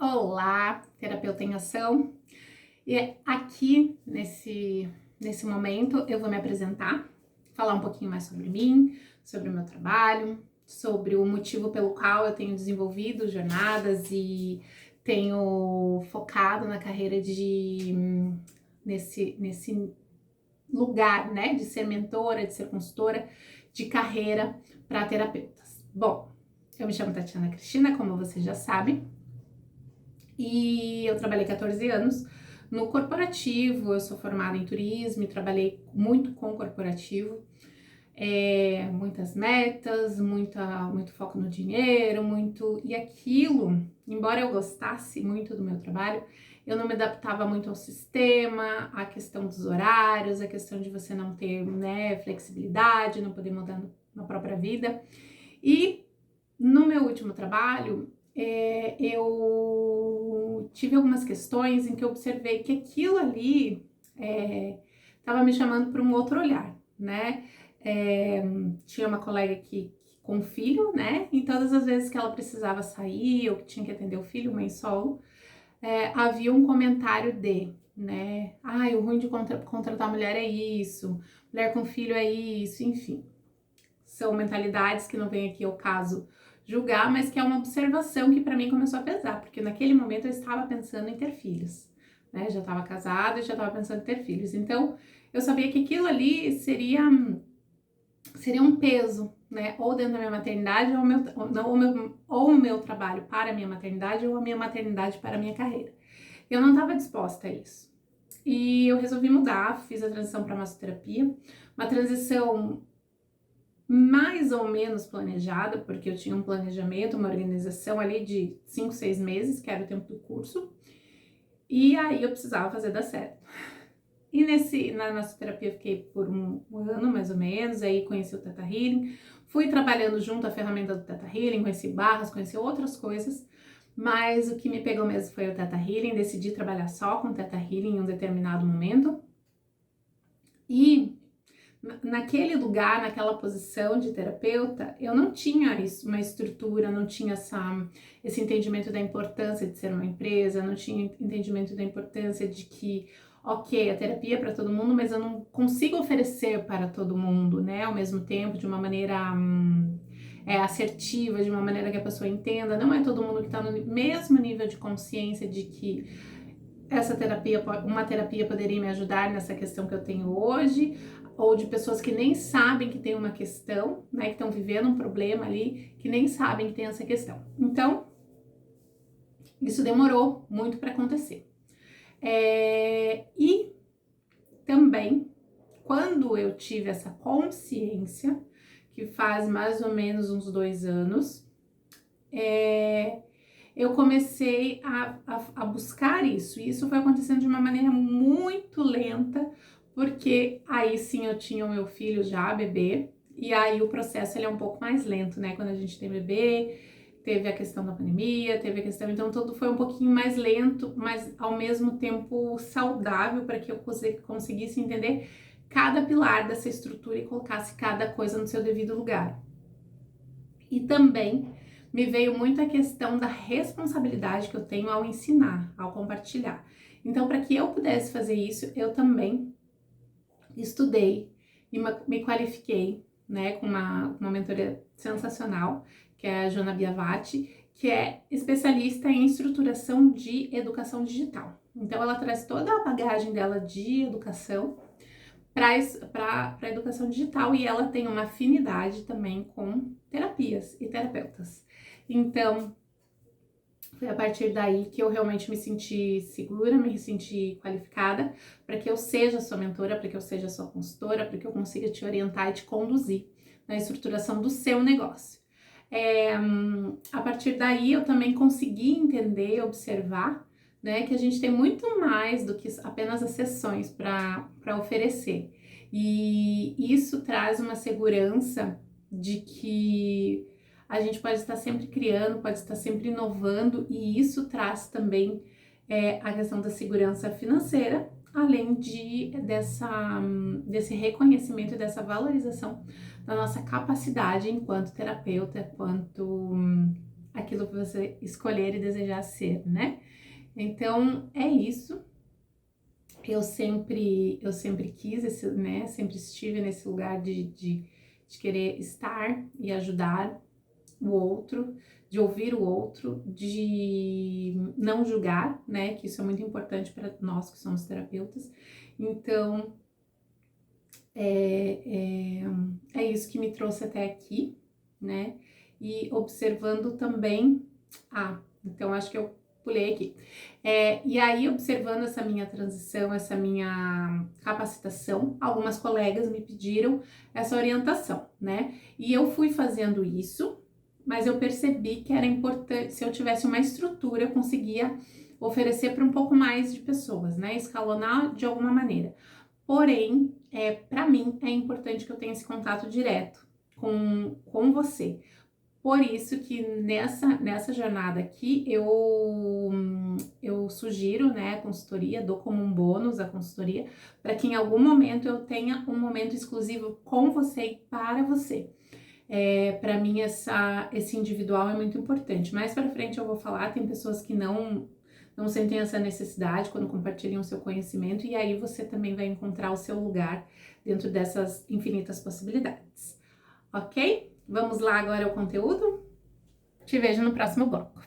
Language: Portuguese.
Olá, terapeuta em ação. E aqui nesse momento eu vou me apresentar, falar um pouquinho mais sobre mim, sobre o meu trabalho, sobre o motivo pelo qual eu tenho desenvolvido jornadas e tenho focado na carreira nesse lugar, né, de ser mentora, de ser consultora de carreira para terapeutas. Bom, eu me chamo Tatiana Cristina, como você já sabe. E eu trabalhei 14 anos no corporativo, eu sou formada em turismo e trabalhei muito com corporativo, muitas metas, muito foco no dinheiro, e aquilo, embora eu gostasse muito do meu trabalho, eu não me adaptava muito ao sistema, à questão dos horários, a questão de você não ter, né, flexibilidade, não poder mudar na própria vida. E no meu último trabalho, eu tive algumas questões em que eu observei que aquilo ali estava me chamando para um outro olhar, né? Tinha uma colega com filho, né? E todas as vezes que ela precisava sair ou que tinha que atender o filho, mãe solo, havia um comentário né? Ai, o ruim de contratar mulher é isso, mulher com filho é isso, enfim. São mentalidades que não vem aqui ao caso julgar, mas que é uma observação que para mim começou a pesar, porque naquele momento eu estava pensando em ter filhos, né? Já estava casada e já estava pensando em ter filhos. Então, eu sabia que aquilo ali seria um peso, né? Ou dentro da minha maternidade, ou o meu trabalho para a minha maternidade, ou a minha maternidade para a minha carreira. Eu não estava disposta a isso. E eu resolvi mudar, fiz a transição para massoterapia, uma transição mais ou menos planejada, porque eu tinha um planejamento, uma organização ali de 5, 6 meses, que era o tempo do curso, e aí eu precisava fazer dar certo. E na massoterapia eu fiquei por um ano, mais ou menos, aí conheci o Theta Healing, fui trabalhando junto à ferramenta do Theta Healing, conheci barras, conheci outras coisas, mas o que me pegou mesmo foi o Theta Healing, decidi trabalhar só com o Theta Healing em um determinado momento, e naquele lugar, naquela posição de terapeuta, eu não tinha uma estrutura, não tinha esse entendimento da importância de ser uma empresa, não tinha entendimento da importância de que, ok, a terapia é para todo mundo, mas eu não consigo oferecer para todo mundo, né, ao mesmo tempo, de uma maneira assertiva, de uma maneira que a pessoa entenda. Não é todo mundo que está no mesmo nível de consciência de que uma terapia poderia me ajudar nessa questão que eu tenho hoje, ou de pessoas que nem sabem que tem uma questão, né, que estão vivendo um problema ali, que nem sabem que tem essa questão. Então, isso demorou muito para acontecer. E também, quando eu tive essa consciência, que faz mais ou menos uns 2 anos, eu comecei a buscar isso. E isso foi acontecendo de uma maneira muito lenta, porque aí sim eu tinha o meu filho já, bebê, e aí o processo ele é um pouco mais lento, né? Quando a gente tem bebê, teve a questão da pandemia, teve a questão, então tudo foi um pouquinho mais lento, mas ao mesmo tempo saudável para que eu conseguisse entender cada pilar dessa estrutura e colocasse cada coisa no seu devido lugar. E também me veio muito a questão da responsabilidade que eu tenho ao ensinar, ao compartilhar. Então, para que eu pudesse fazer isso, eu também estudei e me qualifiquei, né, com uma mentoria sensacional, que é a Joana Biavati, que é especialista em estruturação de educação digital. Então, ela traz toda a bagagem dela de educação para a educação digital, e ela tem uma afinidade também com terapias e terapeutas. Então, foi a partir daí que eu realmente me senti segura, me senti qualificada para que eu seja sua mentora, para que eu seja sua consultora, para que eu consiga te orientar e te conduzir na estruturação do seu negócio. A partir daí eu também consegui entender, observar, né, que a gente tem muito mais do que apenas as sessões para oferecer. E isso traz uma segurança de que a gente pode estar sempre criando, pode estar sempre inovando, e isso traz também a questão da segurança financeira, além desse reconhecimento e dessa valorização da nossa capacidade enquanto terapeuta, aquilo que você escolher e desejar ser, né? Então, é isso. Eu sempre quis esse, né? Sempre estive nesse lugar de querer estar e ajudar o outro, de ouvir o outro, de não julgar, né? Que isso é muito importante para nós que somos terapeutas. Então, é isso que me trouxe até aqui, né? E observando também. Então acho que eu pulei aqui. E aí, observando essa minha transição, essa minha capacitação, algumas colegas me pediram essa orientação, né? E eu fui fazendo isso, mas eu percebi que era importante, se eu tivesse uma estrutura, eu conseguia oferecer para um pouco mais de pessoas, né? Escalonar de alguma maneira. Porém, para mim é importante que eu tenha esse contato direto com você. Por isso que nessa jornada aqui eu sugiro, né, a consultoria, dou como um bônus a consultoria, para que em algum momento eu tenha um momento exclusivo com você e para você. Para mim esse individual é muito importante. Mais para frente eu vou falar, tem pessoas que não sentem essa necessidade quando compartilham o seu conhecimento, e aí você também vai encontrar o seu lugar dentro dessas infinitas possibilidades. Ok? Vamos lá agora ao conteúdo? Te vejo no próximo bloco.